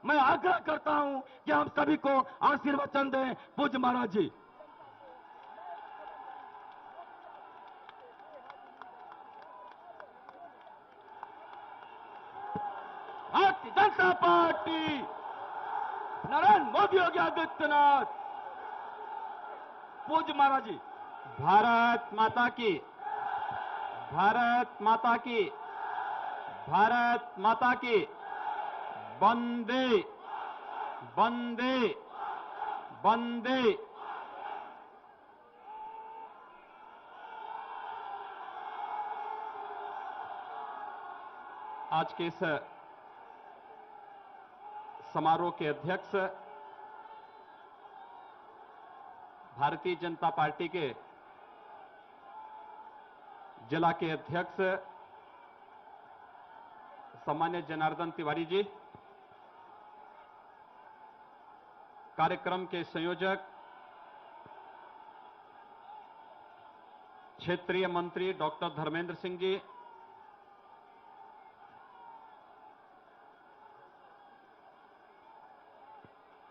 मैं आग्रह करता हूं कि हम सभी को आशीर्वचन दें। पूज्य महाराज जी। भारतीय जनता पार्टी, नरेंद्र मोदी योगी आदित्यनाथ। पूज्य महाराज जी। भारत माता की, भारत माता की, भारत माता की। वंदे वंदे वंदे। आज के इस समारोह के अध्यक्ष भारतीय जनता पार्टी के जिला के अध्यक्ष सम्मान्य जनार्दन तिवारी जी, कार्यक्रम के संयोजक क्षेत्रीय मंत्री डॉक्टर धर्मेंद्र सिंह जी,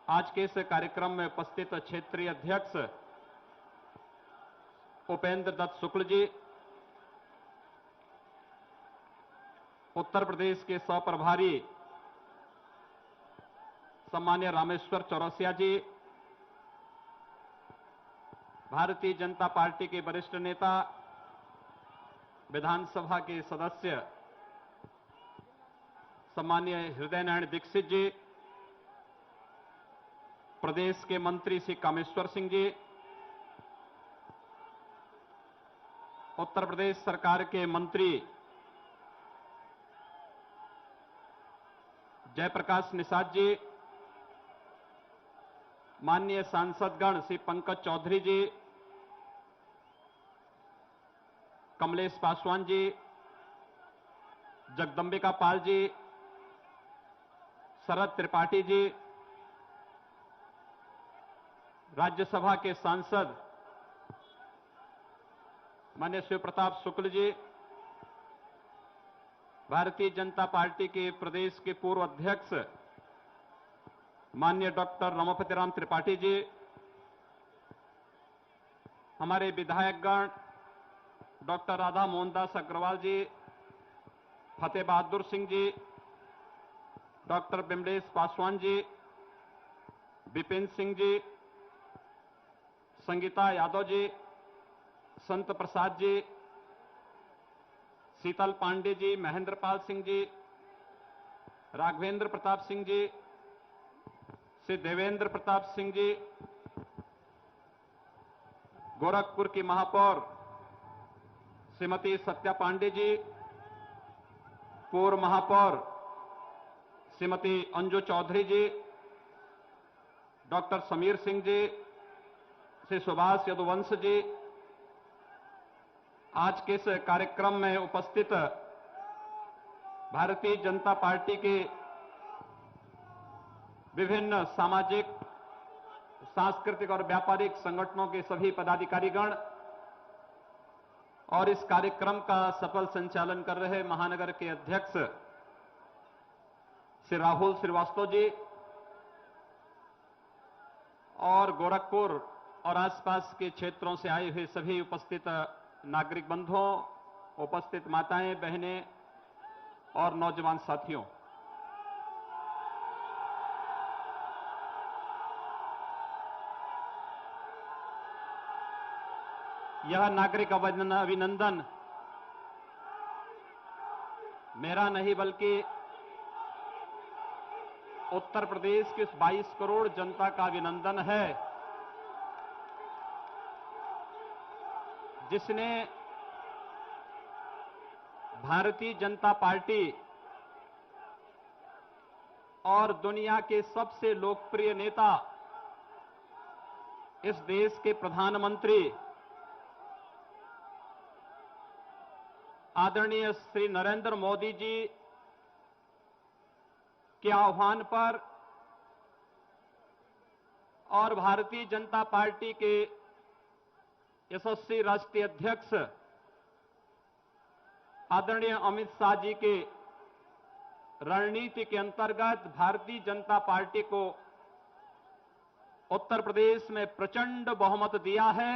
आज के इस कार्यक्रम में उपस्थित क्षेत्रीय अध्यक्ष उपेंद्र दत्त शुक्ल जी, उत्तर प्रदेश के सह प्रभारी सम्मान्य रामेश्वर चौरसिया जी, भारतीय जनता पार्टी के वरिष्ठ नेता विधानसभा के सदस्य सम्मान्य हृदय नारायण दीक्षित जी, प्रदेश के मंत्री श्री कामेश्वर सिंह जी, उत्तर प्रदेश सरकार के मंत्री जयप्रकाश निषाद जी, माननीय सांसदगण श्री पंकज चौधरी जी, कमलेश पासवान जी, जगदंबिका पाल जी, शरद त्रिपाठी जी, राज्यसभा के सांसद माननीय शिव प्रताप शुक्ल जी, भारतीय जनता पार्टी के प्रदेश के पूर्व अध्यक्ष माननीय डॉक्टर रमापति राम त्रिपाठी जी, हमारे विधायकगण डॉक्टर राधा मोहनदास अग्रवाल जी, फतेह बहादुर सिंह जी, डॉक्टर बिमलेश पासवान जी, विपिन सिंह जी, संगीता यादव जी, संत प्रसाद जी, शीतल पांडे जी, महेंद्र पाल सिंह जी, राघवेंद्र प्रताप सिंह जी, श्री देवेंद्र प्रताप सिंह जी, गोरखपुर की महापौर श्रीमती सत्या पांडे जी, पूर्व महापौर श्रीमती अंजू चौधरी जी, डॉक्टर समीर सिंह जी, श्री सुभाष यदुवंश जी, आज के इस कार्यक्रम में उपस्थित भारतीय जनता पार्टी के विभिन्न सामाजिक, सांस्कृतिक और व्यापारिक संगठनों के सभी पदाधिकारीगण और इस कार्यक्रम का सफल संचालन कर रहे महानगर के अध्यक्ष श्री राहुल श्रीवास्तव जी और गोरखपुर और आसपास के क्षेत्रों से आए हुए सभी उपस्थित नागरिक बंधुओं, उपस्थित माताएं, बहनें और नौजवान साथियों, यह नागरिक अभिनंदन मेरा नहीं बल्कि उत्तर प्रदेश की 22 करोड़ जनता का अभिनंदन है, जिसने भारतीय जनता पार्टी और दुनिया के सबसे लोकप्रिय नेता, इस देश के प्रधानमंत्री आदरणीय श्री नरेंद्र मोदी जी के आह्वान पर और भारतीय जनता पार्टी के यशस्वी राष्ट्रीय अध्यक्ष आदरणीय अमित शाह जी के रणनीति के अंतर्गत भारतीय जनता पार्टी को उत्तर प्रदेश में प्रचंड बहुमत दिया है।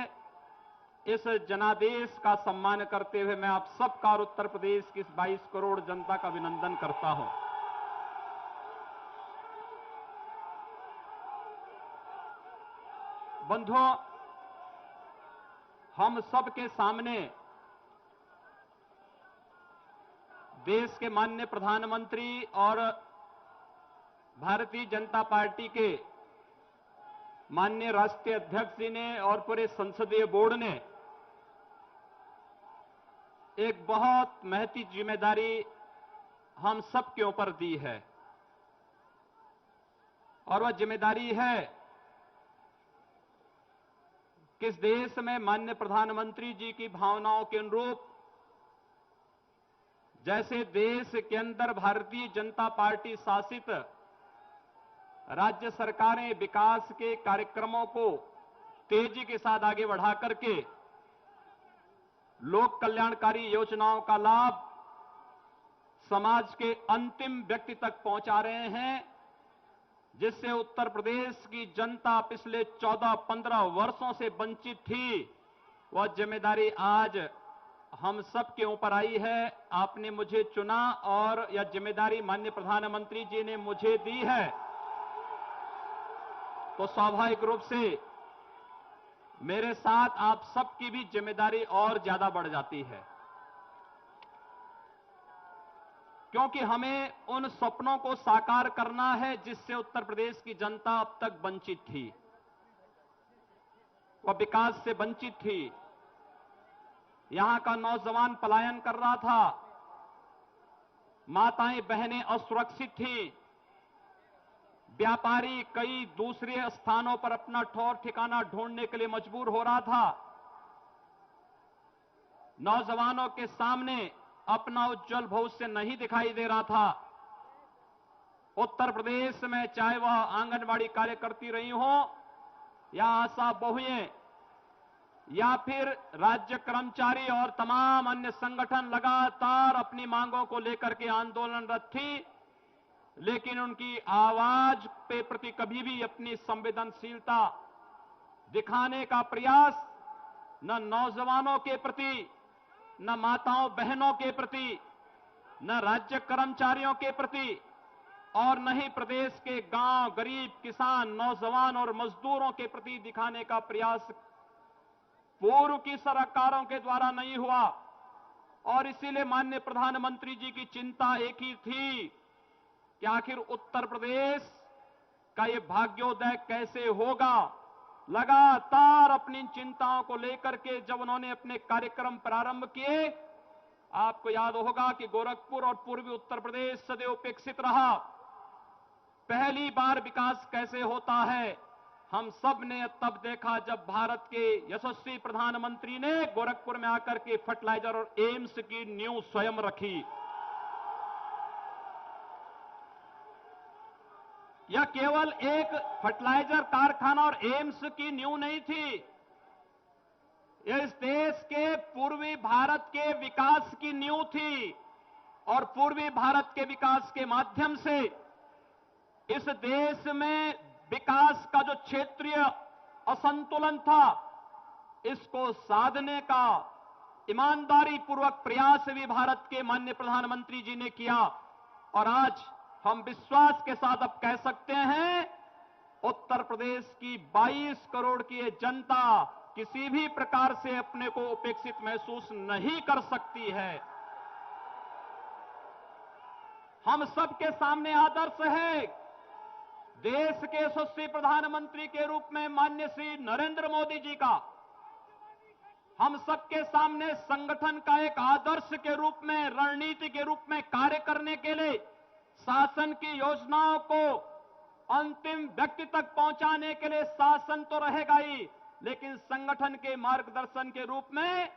इस जनादेश का सम्मान करते हुए मैं आप सबका और उत्तर प्रदेश की इस 22 करोड़ जनता का अभिनंदन करता हूं। बंधुओं, हम सबके सामने देश के माननीय प्रधानमंत्री और भारतीय जनता पार्टी के माननीय राष्ट्रीय अध्यक्ष जी ने और पूरे संसदीय बोर्ड ने एक बहुत महती जिम्मेदारी हम सब के ऊपर दी है, और वह जिम्मेदारी है कि इस देश में माननीय प्रधानमंत्री जी की भावनाओं के अनुरूप जैसे देश के अंदर भारतीय जनता पार्टी शासित राज्य सरकारें विकास के कार्यक्रमों को तेजी के साथ आगे बढ़ा करके लोक कल्याणकारी योजनाओं का लाभ समाज के अंतिम व्यक्ति तक पहुंचा रहे हैं, जिससे उत्तर प्रदेश की जनता पिछले 14-15 वर्षों से वंचित थी, वह जिम्मेदारी आज हम सब के ऊपर आई है। आपने मुझे चुना और यह जिम्मेदारी माननीय प्रधानमंत्री जी ने मुझे दी है, तो स्वाभाविक रूप से मेरे साथ आप सबकी भी जिम्मेदारी और ज्यादा बढ़ जाती है, क्योंकि हमें उन सपनों को साकार करना है जिससे उत्तर प्रदेश की जनता अब तक वंचित थी, वह विकास से वंचित थी। यहां का नौजवान पलायन कर रहा था, माताएं बहनें असुरक्षित थीं, व्यापारी कई दूसरे स्थानों पर अपना ठौर ठिकाना ढूंढने के लिए मजबूर हो रहा था। नौजवानों के सामने अपना उज्जवल भविष्य नहीं दिखाई दे रहा था। उत्तर प्रदेश में चाहे वह आंगनबाड़ी कार्यकर्ती रही हो या आशा बहुएं या फिर राज्य कर्मचारी और तमाम अन्य संगठन लगातार अपनी मांगों को लेकर के आंदोलनरत थी, लेकिन उनकी आवाज पे प्रति कभी भी अपनी संवेदनशीलता दिखाने का प्रयास न नौजवानों के प्रति, न माताओं बहनों के प्रति, न राज्य कर्मचारियों के प्रति और न ही प्रदेश के गांव, गरीब, किसान, नौजवान और मजदूरों के प्रति दिखाने का प्रयास पूर्व की सरकारों के द्वारा नहीं हुआ। और इसीलिए माननीय प्रधानमंत्री जी की चिंता एक ही थी कि आखिर उत्तर प्रदेश का ये भाग्योदय कैसे होगा। लगातार अपनी चिंताओं को लेकर के जब उन्होंने अपने कार्यक्रम प्रारंभ किए, आपको याद होगा कि गोरखपुर और पूर्वी उत्तर प्रदेश सदैव उपेक्षित रहा। पहली बार विकास कैसे होता है हम सब ने तब देखा जब भारत के यशस्वी प्रधानमंत्री ने गोरखपुर में आकर के फर्टिलाइजर और एम्स की नींव स्वयं रखी। यह केवल एक फर्टिलाइजर कारखाना और एम्स की नींव नहीं थी, यह इस देश के पूर्वी भारत के विकास की नींव थी। और पूर्वी भारत के विकास के माध्यम से इस देश में विकास का जो क्षेत्रीय असंतुलन था, इसको साधने का ईमानदारी पूर्वक प्रयास भी भारत के माननीय प्रधानमंत्री जी ने किया। और आज हम विश्वास के साथ अब कह सकते हैं, उत्तर प्रदेश की 22 करोड़ की ये जनता किसी भी प्रकार से अपने को उपेक्षित महसूस नहीं कर सकती है। हम सबके सामने आदर्श है देश के यशस्वी प्रधानमंत्री के रूप में माननीय श्री नरेंद्र मोदी जी का। हम सबके सामने संगठन का एक आदर्श के रूप में, रणनीति के रूप में कार्य करने के लिए शासन की योजनाओं को अंतिम व्यक्ति तक पहुंचाने के लिए शासन तो रहेगा ही, लेकिन संगठन के मार्गदर्शन के रूप में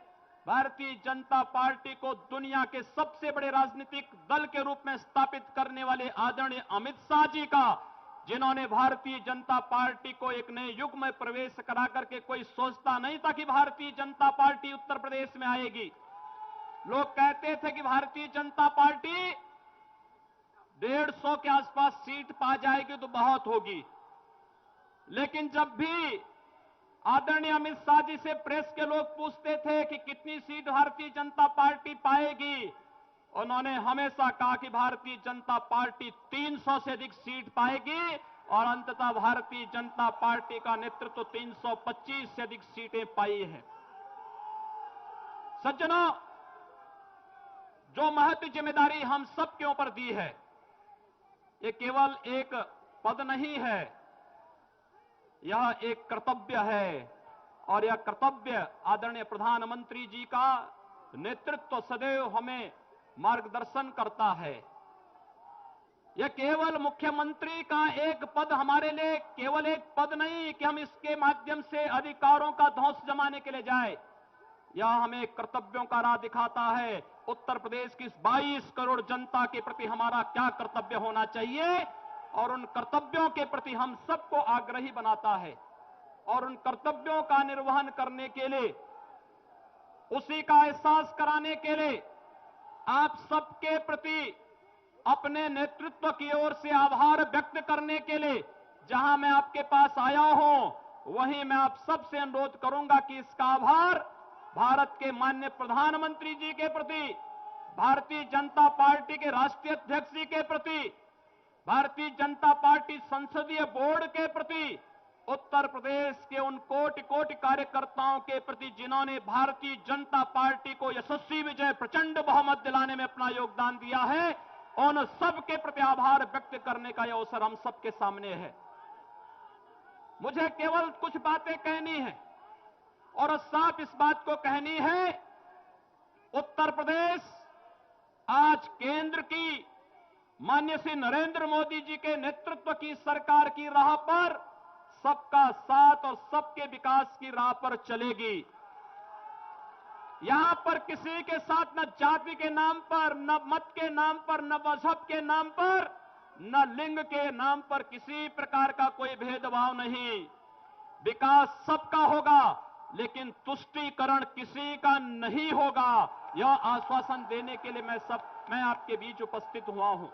भारतीय जनता पार्टी को दुनिया के सबसे बड़े राजनीतिक दल के रूप में स्थापित करने वाले आदरणीय अमित शाह जी का, जिन्होंने भारतीय जनता पार्टी को एक नए युग में प्रवेश करा करके, कोई सोचता नहीं था कि भारतीय जनता पार्टी उत्तर प्रदेश में आएगी। लोग कहते थे कि भारतीय जनता पार्टी 150 के आसपास सीट पा जाएगी तो बहुत होगी। लेकिन जब भी आदरणीय अमित शाह जी से प्रेस के लोग पूछते थे कि कितनी सीट भारतीय जनता पार्टी पाएगी, उन्होंने हमेशा कहा कि भारतीय जनता पार्टी 300 से अधिक सीट पाएगी और अंततः भारतीय जनता पार्टी का नेतृत्व 325 से अधिक सीटें पाई है। सज्जनों, जो महत्व जिम्मेदारी हम सब के ऊपर दी है, ये केवल एक पद नहीं है, यह एक कर्तव्य है। और यह कर्तव्य आदरणीय प्रधानमंत्री जी का नेतृत्व सदैव हमें मार्गदर्शन करता है। यह केवल मुख्यमंत्री का एक पद हमारे लिए केवल एक पद नहीं कि हम इसके माध्यम से अधिकारों का ध्वंस जमाने के लिए जाए। यह हमें कर्तव्यों का राह दिखाता है। उत्तर प्रदेश की 22 करोड़ जनता के प्रति हमारा क्या कर्तव्य होना चाहिए और उन कर्तव्यों के प्रति हम सबको आग्रही बनाता है। और उन कर्तव्यों का निर्वहन करने के लिए, उसी का एहसास कराने के लिए आप सबके प्रति अपने नेतृत्व की ओर से आभार व्यक्त करने के लिए जहां मैं आपके पास आया हूं, वहीं मैं आप सबसे अनुरोध करूंगा कि इसका आभार भारत के माननीय प्रधानमंत्री जी के प्रति, भारतीय जनता पार्टी के राष्ट्रीय अध्यक्ष जी के प्रति, भारतीय जनता पार्टी संसदीय बोर्ड के प्रति, उत्तर प्रदेश के उन कोटि कोटि कार्यकर्ताओं के प्रति जिन्होंने भारतीय जनता पार्टी को यशस्वी विजय प्रचंड बहुमत दिलाने में अपना योगदान दिया है, उन सब के प्रति आभार व्यक्त करने का यह अवसर हम सबके सामने है। मुझे केवल कुछ बातें कहनी है और साफ इस बात को कहनी है, उत्तर प्रदेश आज केंद्र की माननीय श्री नरेंद्र मोदी जी के नेतृत्व की सरकार की राह पर सबका साथ और सबके विकास की राह पर चलेगी। यहां पर किसी के साथ न जाति के नाम पर, न मत के नाम पर, न मजहब के नाम पर, न लिंग के नाम पर किसी प्रकार का कोई भेदभाव नहीं। विकास सबका होगा, लेकिन तुष्टीकरण किसी का नहीं होगा। यह आश्वासन देने के लिए मैं आपके बीच उपस्थित हुआ हूं।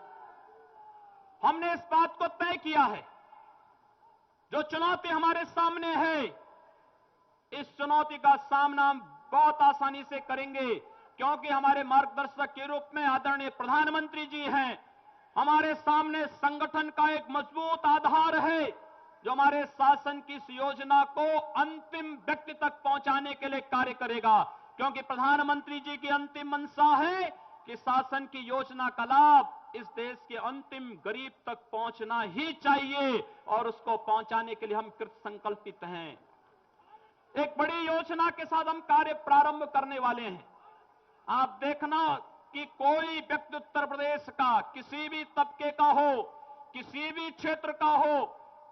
हमने इस बात को तय किया है, जो चुनौती हमारे सामने है, इस चुनौती का सामना हम बहुत आसानी से करेंगे, क्योंकि हमारे मार्गदर्शक के रूप में आदरणीय प्रधानमंत्री जी हैं। हमारे सामने संगठन का एक मजबूत आधार है, जो हमारे शासन की इस योजना को अंतिम व्यक्ति तक पहुंचाने के लिए कार्य करेगा। क्योंकि प्रधानमंत्री जी की अंतिम मंशा है कि शासन की योजना का लाभ इस देश के अंतिम गरीब तक पहुंचना ही चाहिए, और उसको पहुंचाने के लिए हम कृत संकल्पित हैं। एक बड़ी योजना के साथ हम कार्य प्रारंभ करने वाले हैं। आप देखना कि कोई व्यक्ति उत्तर प्रदेश का किसी भी तबके का हो, किसी भी क्षेत्र का हो,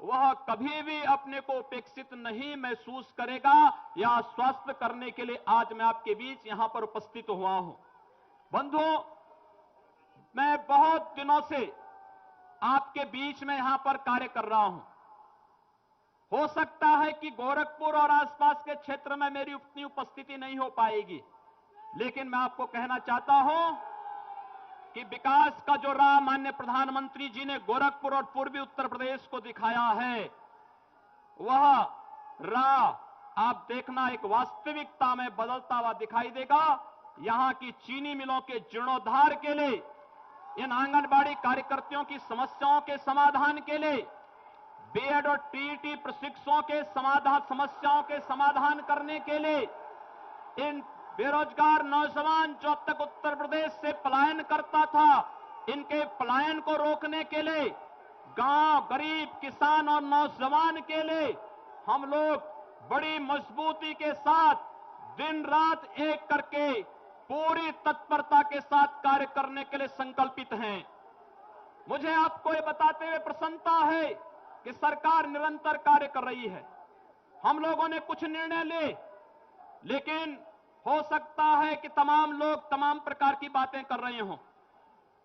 वह कभी भी अपने को उपेक्षित नहीं महसूस करेगा। यह आश्वस्त करने के लिए आज मैं आपके बीच यहां पर उपस्थित हुआ हूं। बंधुओं, मैं बहुत दिनों से आपके बीच में यहां पर कार्य कर रहा हूं। हो सकता है कि गोरखपुर और आसपास के क्षेत्र में मेरी उतनी उपस्थिति नहीं हो पाएगी, लेकिन मैं आपको कहना चाहता हूं कि विकास का जो राह माननीय प्रधानमंत्री जी ने गोरखपुर और पूर्वी उत्तर प्रदेश को दिखाया है, वह राह आप देखना एक वास्तविकता में बदलता हुआ दिखाई देगा। यहां की चीनी मिलों के जीर्णोद्धार के लिए, इन आंगनबाड़ी कार्यकर्तियों की समस्याओं के समाधान के लिए, बीएड और टीईटी प्रशिक्षुओं के समस्याओं के समाधान करने के लिए, इन बेरोजगार नौजवान जो अब तक उत्तर प्रदेश से पलायन करता था, इनके पलायन को रोकने के लिए, गांव, गरीब, किसान और नौजवान के लिए हम लोग बड़ी मजबूती के साथ दिन रात एक करके पूरी तत्परता के साथ कार्य करने के लिए संकल्पित हैं। मुझे आपको ये बताते हुए प्रसन्नता है कि सरकार निरंतर कार्य कर रही है। हम लोगों ने कुछ निर्णय ले, लेकिन हो सकता है कि तमाम लोग तमाम प्रकार की बातें कर रहे हों।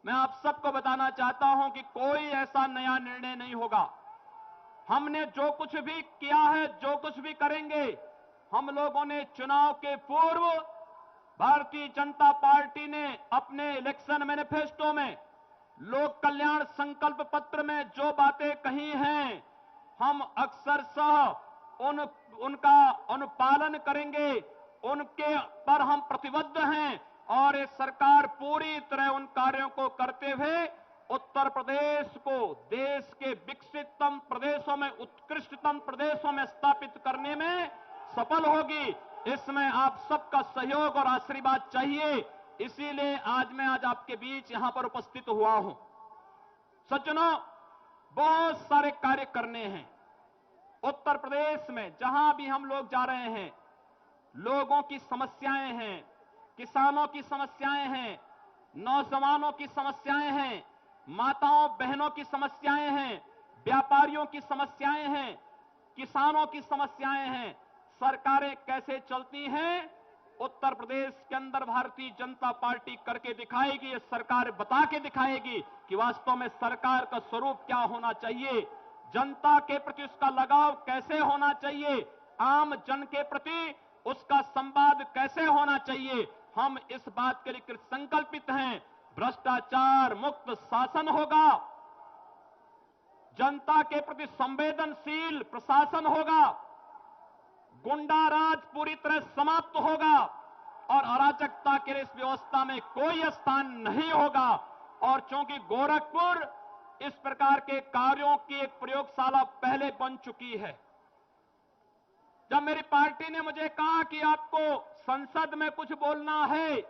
मैं आप सबको बताना चाहता हूं कि कोई ऐसा नया निर्णय नहीं होगा। हमने जो कुछ भी किया है, जो कुछ भी करेंगे, हम लोगों ने चुनाव के पूर्व भारतीय जनता पार्टी ने अपने इलेक्शन मैनिफेस्टो में लोक कल्याण संकल्प पत्र में जो बातें कही हैं, हम अक्सरशः उनका अनुपालन करेंगे, उनके पर हम प्रतिबद्ध हैं और ये सरकार पूरी तरह उन कार्यों को करते हुए उत्तर प्रदेश को देश के विकसिततम प्रदेशों में, उत्कृष्टतम प्रदेशों में स्थापित करने में सफल होगी। इसमें आप सबका सहयोग और आशीर्वाद चाहिए। इसीलिए मैं आज आपके बीच यहां पर उपस्थित हुआ हूं। सज्जनों, बहुत सारे कार्य करने हैं उत्तर प्रदेश में। जहां भी हम लोग जा रहे हैं, लोगों की समस्याएं हैं, किसानों की समस्याएं हैं, नौजवानों की समस्याएं हैं, माताओं बहनों की समस्याएं हैं, व्यापारियों की समस्याएं हैं, किसानों की समस्याएं हैं। सरकारें कैसे चलती हैं, उत्तर प्रदेश के अंदर भारतीय जनता पार्टी करके दिखाएगी। ये सरकार बता के दिखाएगी कि वास्तव में सरकार का स्वरूप क्या होना चाहिए, जनता के प्रति उसका लगाव कैसे होना चाहिए, आम जन के प्रति उसका संवाद कैसे होना चाहिए। हम इस बात के लिए संकल्पित हैं। भ्रष्टाचार मुक्त शासन होगा, जनता के प्रति संवेदनशील प्रशासन होगा, गुंडा राज पूरी तरह समाप्त होगा और अराजकता के इस व्यवस्था में कोई स्थान नहीं होगा। और चूंकि गोरखपुर इस प्रकार के कार्यों की एक प्रयोगशाला पहले बन चुकी है, जब मेरी पार्टी ने मुझे कहा कि आपको संसद में कुछ बोलना है,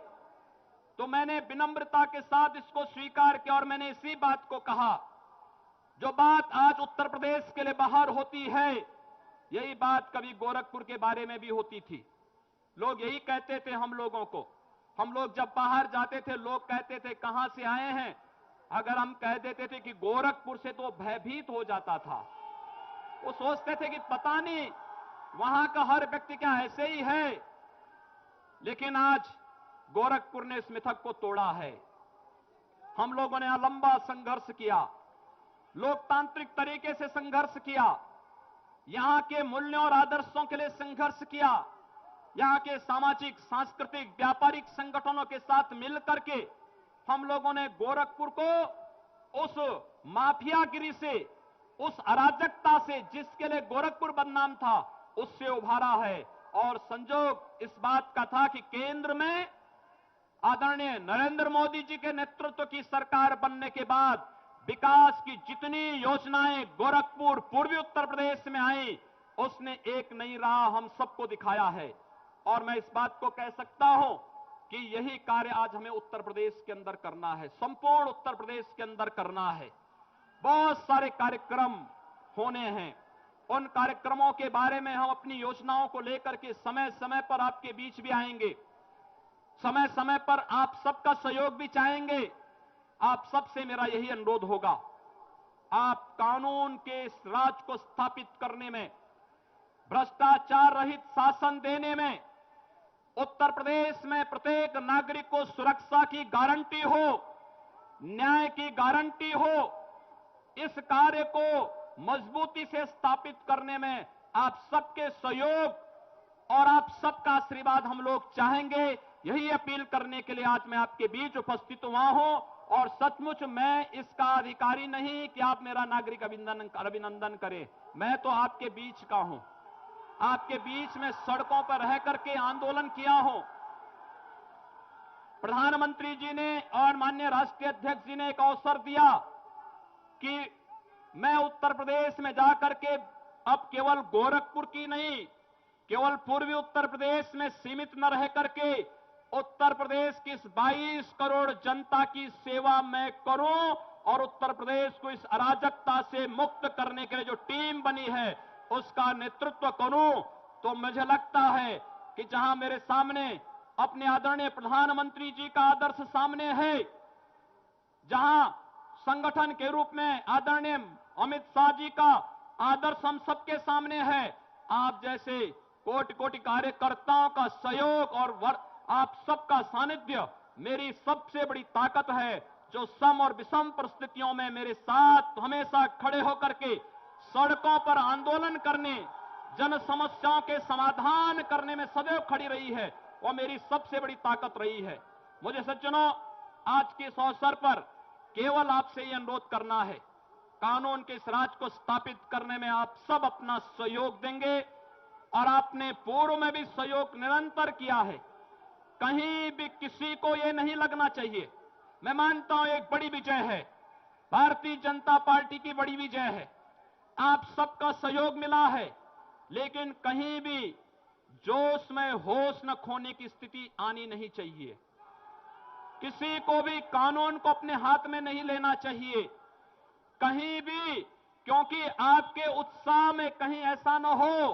तो मैंने विनम्रता के साथ इसको स्वीकार किया और मैंने इसी बात को कहा। जो बात आज उत्तर प्रदेश के लिए बाहर होती है, यही बात कभी गोरखपुर के बारे में भी होती थी। लोग यही कहते थे हम लोगों को। हम लोग जब बाहर जाते थे, लोग कहते थे कहां से आए हैं। अगर हम कह देते थे कि गोरखपुर से, तो भयभीत हो जाता था। वो सोचते थे कि पता नहीं वहां का हर व्यक्ति क्या ऐसे ही है। लेकिन आज गोरखपुर ने इस मिथक को तोड़ा है। हम लोगों ने लंबा संघर्ष किया, लोकतांत्रिक तरीके से संघर्ष किया, यहां के मूल्यों और आदर्शों के लिए संघर्ष किया, यहां के सामाजिक, सांस्कृतिक, व्यापारिक संगठनों के साथ मिलकर के हम लोगों ने गोरखपुर को उस माफियागिरी से, उस अराजकता से जिसके लिए गोरखपुर बदनाम था, उससे उभारा है। और संजोग इस बात का था कि केंद्र में आदरणीय नरेंद्र मोदी जी के नेतृत्व की सरकार बनने के बाद विकास की जितनी योजनाएं गोरखपुर, पूर्वी उत्तर प्रदेश में आई, उसने एक नई राह हम सबको दिखाया है। और मैं इस बात को कह सकता हूं कि यही कार्य आज हमें उत्तर प्रदेश के अंदर करना है, संपूर्ण उत्तर प्रदेश के अंदर करना है। बहुत सारे कार्यक्रम होने हैं। उन कार्यक्रमों के बारे में हम अपनी योजनाओं को लेकर के समय समय पर आपके बीच भी आएंगे। समय समय पर आप सबका सहयोग भी चाहेंगे। आप सबसे मेरा यही अनुरोध होगा, आप कानून के इस राज को स्थापित करने में, भ्रष्टाचार रहित शासन देने में, उत्तर प्रदेश में प्रत्येक नागरिक को सुरक्षा की गारंटी हो, न्याय की गारंटी हो, इस कार्य को मजबूती से स्थापित करने में आप सबके सहयोग और आप सबका आशीर्वाद हम लोग चाहेंगे। यही अपील करने के लिए आज मैं आपके बीच उपस्थित हुआ हूं। और सचमुच मैं इसका अधिकारी नहीं कि आप मेरा नागरिक अभिनंदन करें। मैं तो आपके बीच का हूं, आपके बीच में सड़कों पर रह करके आंदोलन किया हूं। प्रधानमंत्री जी ने और माननीय राष्ट्रीय अध्यक्ष जी ने एक अवसर दिया कि मैं उत्तर प्रदेश में जाकर के अब केवल गोरखपुर की नहीं, केवल पूर्वी उत्तर प्रदेश में सीमित न रह करके उत्तर प्रदेश की 22 करोड़ जनता की सेवा मैं करूं और उत्तर प्रदेश को इस अराजकता से मुक्त करने के लिए जो टीम बनी है उसका नेतृत्व करूं। तो मुझे लगता है कि जहां मेरे सामने अपने आदरणीय प्रधानमंत्री जी का आदर्श सामने है, जहां संगठन के रूप में आदरणीय अमित शाह जी का आदर्श हम सबके सामने है, आप जैसे कोटि कोटि कार्यकर्ताओं का सहयोग और आप सबका सानिध्य मेरी सबसे बड़ी ताकत है, जो सम और विषम परिस्थितियों में मेरे साथ हमेशा खड़े होकर के सड़कों पर आंदोलन करने, जन समस्याओं के समाधान करने में सदैव खड़ी रही है, वो मेरी सबसे बड़ी ताकत रही है। मुझे सज्जनों, आज के इस अवसर पर केवल आपसे ये अनुरोध करना है, कानून के इस राज को स्थापित करने में आप सब अपना सहयोग देंगे और आपने पूर्व में भी सहयोग निरंतर किया है। कहीं भी किसी को यह नहीं लगना चाहिए, मैं मानता हूं एक बड़ी विजय है, भारतीय जनता पार्टी की बड़ी विजय है, आप सबका सहयोग मिला है, लेकिन कहीं भी जोश में होश न खोने की स्थिति आनी नहीं चाहिए। किसी को भी कानून को अपने हाथ में नहीं लेना चाहिए कहीं भी, क्योंकि आपके उत्साह में कहीं ऐसा न हो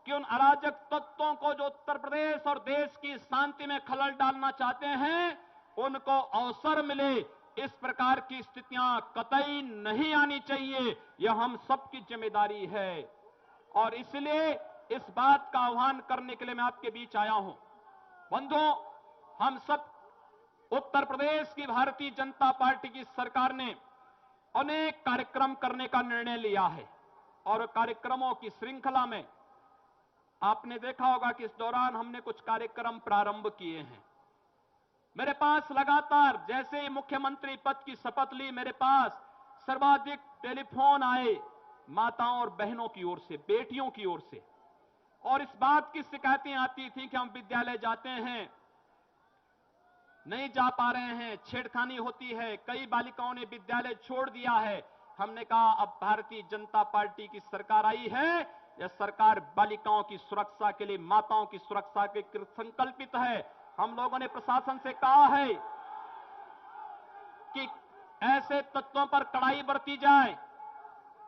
कि उन अराजक तत्वों को जो उत्तर प्रदेश और देश की शांति में खलल डालना चाहते हैं, उनको अवसर मिले। इस प्रकार की स्थितियां कतई नहीं आनी चाहिए, यह हम सबकी जिम्मेदारी है। और इसलिए इस बात का आह्वान करने के लिए मैं आपके बीच आया हूं। बंधुओं, हम सब उत्तर प्रदेश की भारतीय जनता पार्टी की सरकार ने अनेक कार्यक्रम करने का निर्णय लिया है और कार्यक्रमों की श्रृंखला में आपने देखा होगा कि इस दौरान हमने कुछ कार्यक्रम प्रारंभ किए हैं। मेरे पास लगातार जैसे ही मुख्यमंत्री पद की शपथ ली, मेरे पास सर्वाधिक टेलीफोन आए माताओं और बहनों की ओर से, बेटियों की ओर से, और इस बात की शिकायतें आती थी कि हम विद्यालय जाते हैं, नहीं जा पा रहे हैं, छेड़खानी होती है, कई बालिकाओं ने विद्यालय छोड़ दिया है। हमने कहा अब भारतीय जनता पार्टी की सरकार आई है, यह सरकार बालिकाओं की सुरक्षा के लिए, माताओं की सुरक्षा के लिए संकल्पित है। हम लोगों ने प्रशासन से कहा है कि ऐसे तत्वों पर कड़ाई बरती जाए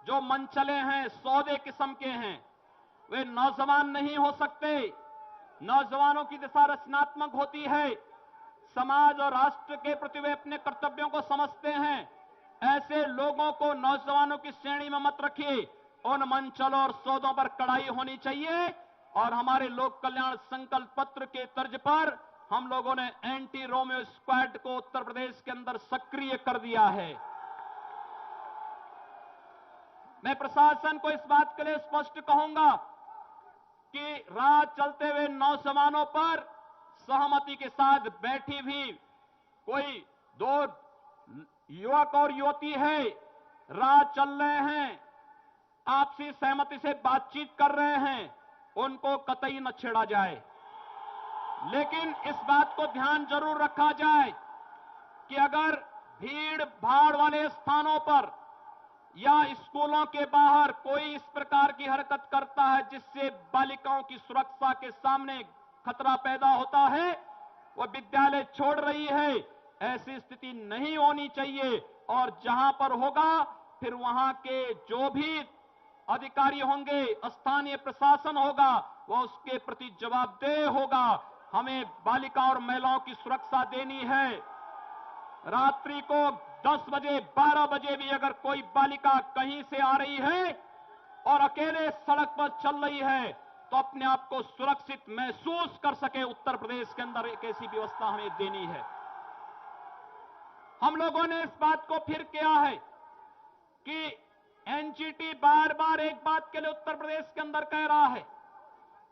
जो मनचले हैं, सौदे किस्म के हैं, वे नौजवान नहीं हो सकते। नौजवानों की दिशा रचनात्मक होती है, समाज और राष्ट्र के प्रति वे अपने कर्तव्यों को समझते हैं। ऐसे लोगों को नौजवानों की श्रेणी में मत रखिए। उन मंचलों और सौदों पर कड़ाई होनी चाहिए। और हमारे लोक कल्याण संकल्प पत्र के तर्ज पर हम लोगों ने एंटी रोमियो स्क्वाड को उत्तर प्रदेश के अंदर सक्रिय कर दिया है। मैं प्रशासन को इस बात के लिए स्पष्ट कहूंगा कि राह चलते हुए नौजवानों पर सहमति के साथ बैठी भी कोई दो युवक और युवती है, राह चल रहे हैं, आपसी सहमति से बातचीत कर रहे हैं, उनको कतई न छेड़ा जाए। लेकिन इस बात को ध्यान जरूर रखा जाए कि अगर भीड़ भाड़ वाले स्थानों पर या स्कूलों के बाहर कोई इस प्रकार की हरकत करता है जिससे बालिकाओं की सुरक्षा के सामने खतरा पैदा होता है, वह विद्यालय छोड़ रही है, ऐसी स्थिति नहीं होनी चाहिए। और जहां पर होगा फिर वहां के जो भी अधिकारी होंगे, स्थानीय प्रशासन होगा, वह उसके प्रति जवाबदेह होगा। हमें बालिका और महिलाओं की सुरक्षा देनी है। रात्रि को 10 बजे 12 बजे भी अगर कोई बालिका कहीं से आ रही है और अकेले सड़क पर चल रही है तो अपने आप को सुरक्षित महसूस कर सके, उत्तर प्रदेश के अंदर एक ऐसी व्यवस्था हमें देनी है। हम लोगों ने इस बात को फिर किया है कि एनजीटी बार बार एक बात के लिए उत्तर प्रदेश के अंदर कह रहा है,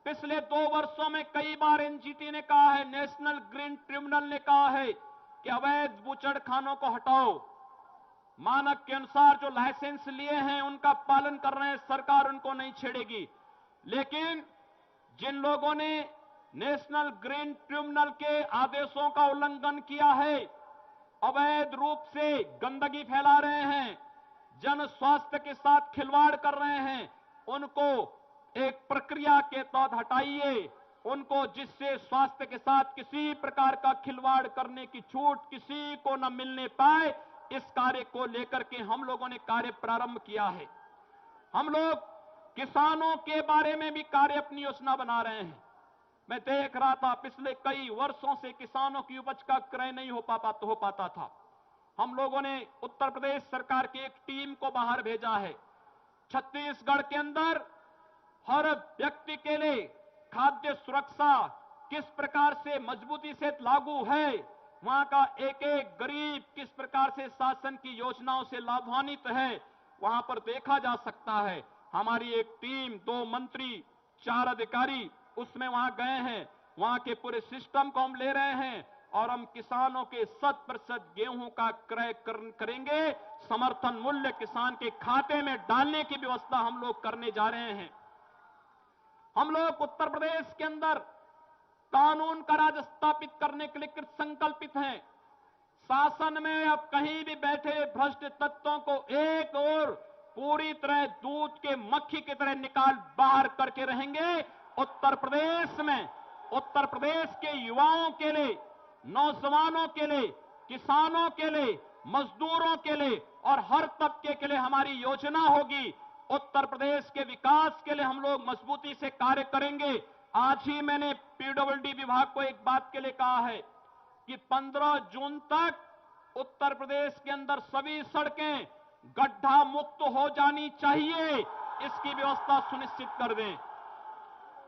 पिछले 2 वर्षों में कई बार एनजीटी ने कहा है, नेशनल ग्रीन ट्रिब्यूनल ने कहा है कि अवैध बूचड़खानों को हटाओ, मानक के अनुसार जो लाइसेंस लिए हैं उनका पालन कर रहे हैं, सरकार उनको नहीं छेड़ेगी। लेकिन जिन लोगों ने नेशनल ग्रीन ट्रिब्यूनल के आदेशों का उल्लंघन किया है, अवैध रूप से गंदगी फैला रहे हैं, जन स्वास्थ्य के साथ खिलवाड़ कर रहे हैं, उनको एक प्रक्रिया के तहत हटाइए। उनको जिससे स्वास्थ्य के साथ किसी प्रकार का खिलवाड़ करने की छूट किसी को न मिलने पाए, इस कार्य को लेकर के हम लोगों ने कार्य प्रारंभ किया है। हम लोग किसानों के बारे में भी कार्य अपनी योजना बना रहे हैं। मैं देख रहा था पिछले कई वर्षों से किसानों की उपज का क्रय नहीं हो पाता था। हम लोगों ने उत्तर प्रदेश सरकार की एक टीम को बाहर भेजा है। छत्तीसगढ़ के अंदर हर व्यक्ति के लिए खाद्य सुरक्षा किस प्रकार से मजबूती से लागू है, वहां का एक एक गरीब किस प्रकार से शासन की योजनाओं से लाभान्वित है, वहां पर देखा जा सकता है। हमारी एक टीम, 2 मंत्री, 4 अधिकारी उसमें वहां गए हैं। वहां के पूरे सिस्टम को हम ले रहे हैं और हम किसानों के 100% गेहूं का क्रय करेंगे। समर्थन मूल्य किसान के खाते में डालने की व्यवस्था हम लोग करने जा रहे हैं। हम लोग उत्तर प्रदेश के अंदर कानून का राज स्थापित करने के लिए कृत संकल्पित हैं। शासन में अब कहीं भी बैठे भ्रष्ट तत्वों को एक और पूरी तरह दूध के मक्खी की तरह निकाल बाहर करके रहेंगे। उत्तर प्रदेश में, उत्तर प्रदेश के युवाओं के लिए, नौजवानों के लिए, किसानों के लिए, मजदूरों के लिए और हर तबके के लिए हमारी योजना होगी। उत्तर प्रदेश के विकास के लिए हम लोग मजबूती से कार्य करेंगे। आज ही मैंने पीडब्ल्यूडी विभाग को एक बात के लिए कहा है कि 15 जून तक उत्तर प्रदेश के अंदर सभी सड़कें गड्ढा मुक्त हो जानी चाहिए, इसकी व्यवस्था सुनिश्चित कर दें।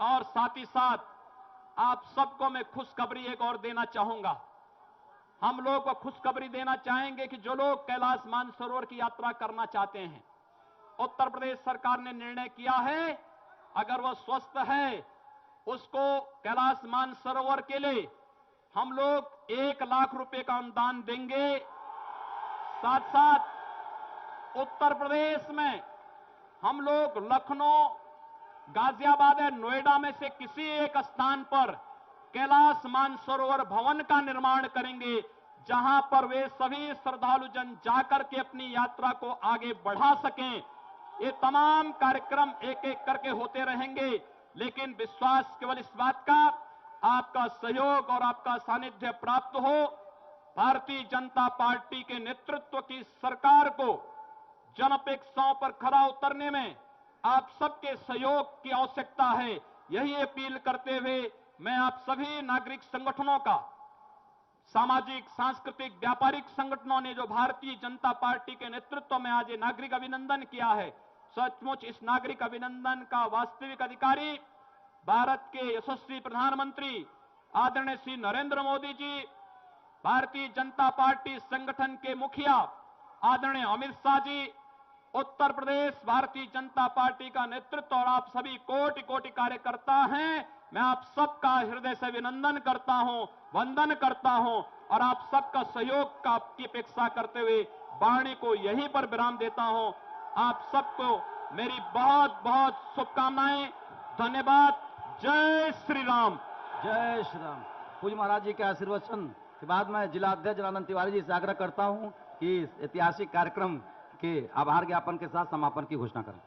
और साथ ही साथ आप सबको मैं खुशखबरी एक और देना चाहूंगा। हम लोग को खुशखबरी देना चाहेंगे कि जो लोग कैलाश मानसरोवर की यात्रा करना चाहते हैं, उत्तर प्रदेश सरकार ने निर्णय किया है, अगर वह स्वस्थ है उसको कैलाश मानसरोवर के लिए हम लोग 1 लाख रुपए का अनुदान देंगे। साथ साथ उत्तर प्रदेश में हम लोग लखनऊ, गाजियाबाद या नोएडा में से किसी एक स्थान पर कैलाश मानसरोवर भवन का निर्माण करेंगे, जहां पर वे सभी श्रद्धालु जन जाकर के अपनी यात्रा को आगे बढ़ा सकें। ये तमाम कार्यक्रम एक एक करके होते रहेंगे, लेकिन विश्वास केवल इस बात का, आपका सहयोग और आपका सानिध्य प्राप्त हो। भारतीय जनता पार्टी के नेतृत्व की सरकार को जन अपेक्षाओं पर खरा उतरने में आप सबके सहयोग की आवश्यकता है। यही अपील करते हुए मैं आप सभी नागरिक संगठनों का, सामाजिक, सांस्कृतिक, व्यापारिक संगठनों ने जो भारतीय जनता पार्टी के नेतृत्व में आज ये नागरिक अभिनंदन किया है, सचमुच इस नागरिक अभिनंदन का वास्तविक अधिकारी भारत के यशस्वी प्रधानमंत्री आदरणीय श्री नरेंद्र मोदी जी, भारतीय जनता पार्टी संगठन के मुखिया आदरणीय अमित शाह जी, उत्तर प्रदेश भारतीय जनता पार्टी का नेतृत्व और आप सभी कोटि कोटि कार्यकर्ता हैं। मैं आप सबका हृदय से अभिनंदन करता हूं, वंदन करता हूं और आप सबका सहयोग का की अपेक्षा करते हुए वाणी को यहीं पर विराम देता हूं। आप सबको मेरी बहुत बहुत शुभकामनाएं। धन्यवाद। जय श्री राम। जय श्री राम। पूज्य महाराज जी के आशीर्वचन के बाद मैं जिला अध्यक्ष जनार्दन तिवारी जी से आग्रह करता हूं कि इस ऐतिहासिक कार्यक्रम के आभार ज्ञापन के साथ समापन की घोषणा करें।